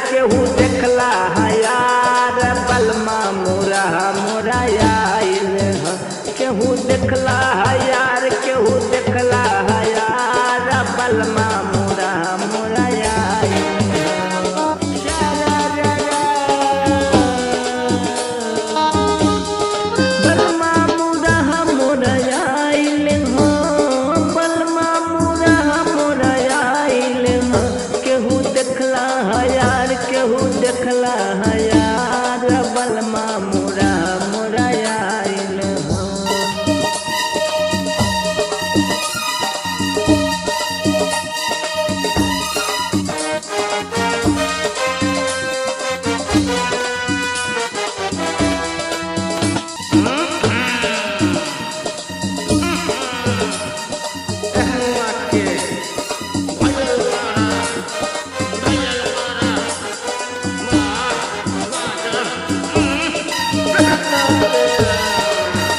केहू देखला यार बलमा मोरा मोरा आइल केहू देखला यार केहू देखला यार बलमा मोरा मोरा आइल बलमा मोरा मोरा आइल हो बलमा मोरा मोरा आइल हो केहू देखला यार केहू देखला यार बलमा मोरा मोरा आइल हो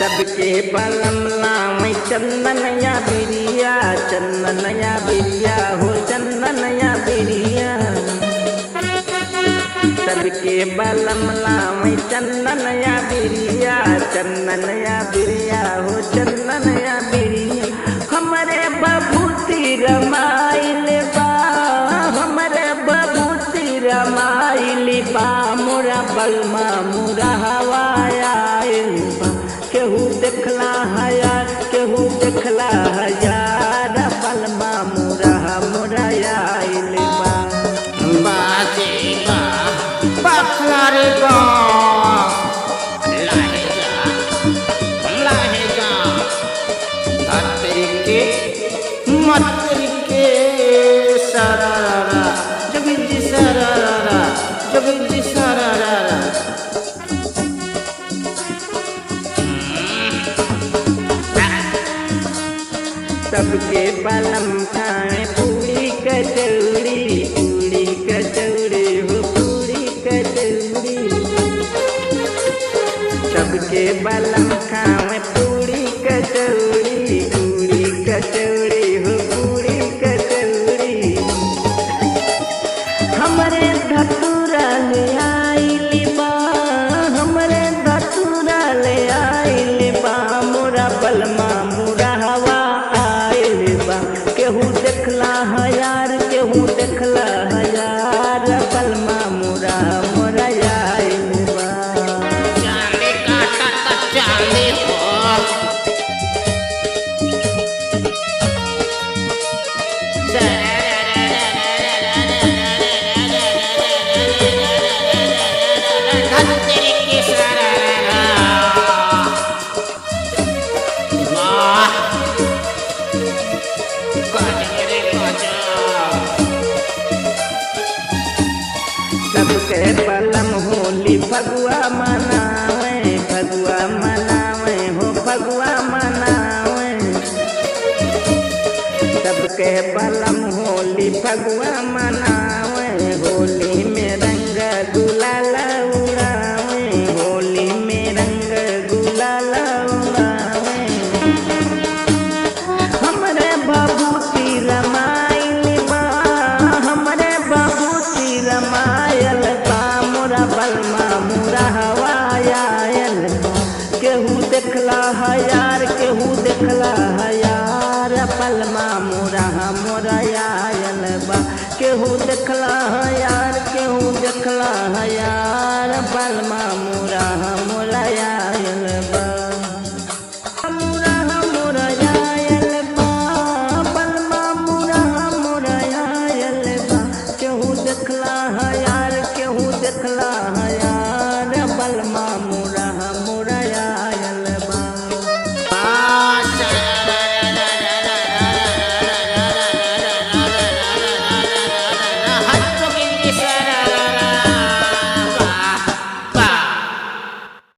सबके बलम लाम चंदनया बिरिया हो चंदनया बिरिया सबके बलम लाम चंदनया बिरिया हो चंदनया बिरिया हमरे बबूती रमाइल बा हमरे बबूती रमाइल बा मोरा बलमा मोरा हवाया केहू देखला यार केहू देखला यार बलमा मोरा मोरा आइल बा बाजेगा बखलारेगा लाहेगा अतरिके मतरिके सरारा जबिजी सरारा जबिजी सरारा सबके बलम खाए पूरी कचौड़ी हो पूरी कचौड़ी सबके बलम खाए पूरी कचौड़ी हो पूरी कचौड़ी हमरे धतूरा ले आइल बा हमरे धतूरा ले आइल बा मोरा बलमा मोरा हवा केहू देखला यार केहू देखला यार बलमा मोरा मोरा आइल बा चांदी काटा ता चांदी हो अतरिके सरारा सबके बलम होली फगुआ मनावे हो फगुआ मनावे सबके बलम होली फगुआ मनावे होली में रंग गुलाल उड़ावे होली में रंग गुलाल उड़ावे हमरे बबूती रमाइल बा हमरे बबूती रमाइल बा मोरा बलमा मोरा हवायाल केहू देखला यार केहू देखला यार बलमा मोरा मोरा आयल बा केहू देखला यार केहू देखला यार बलमा मोरा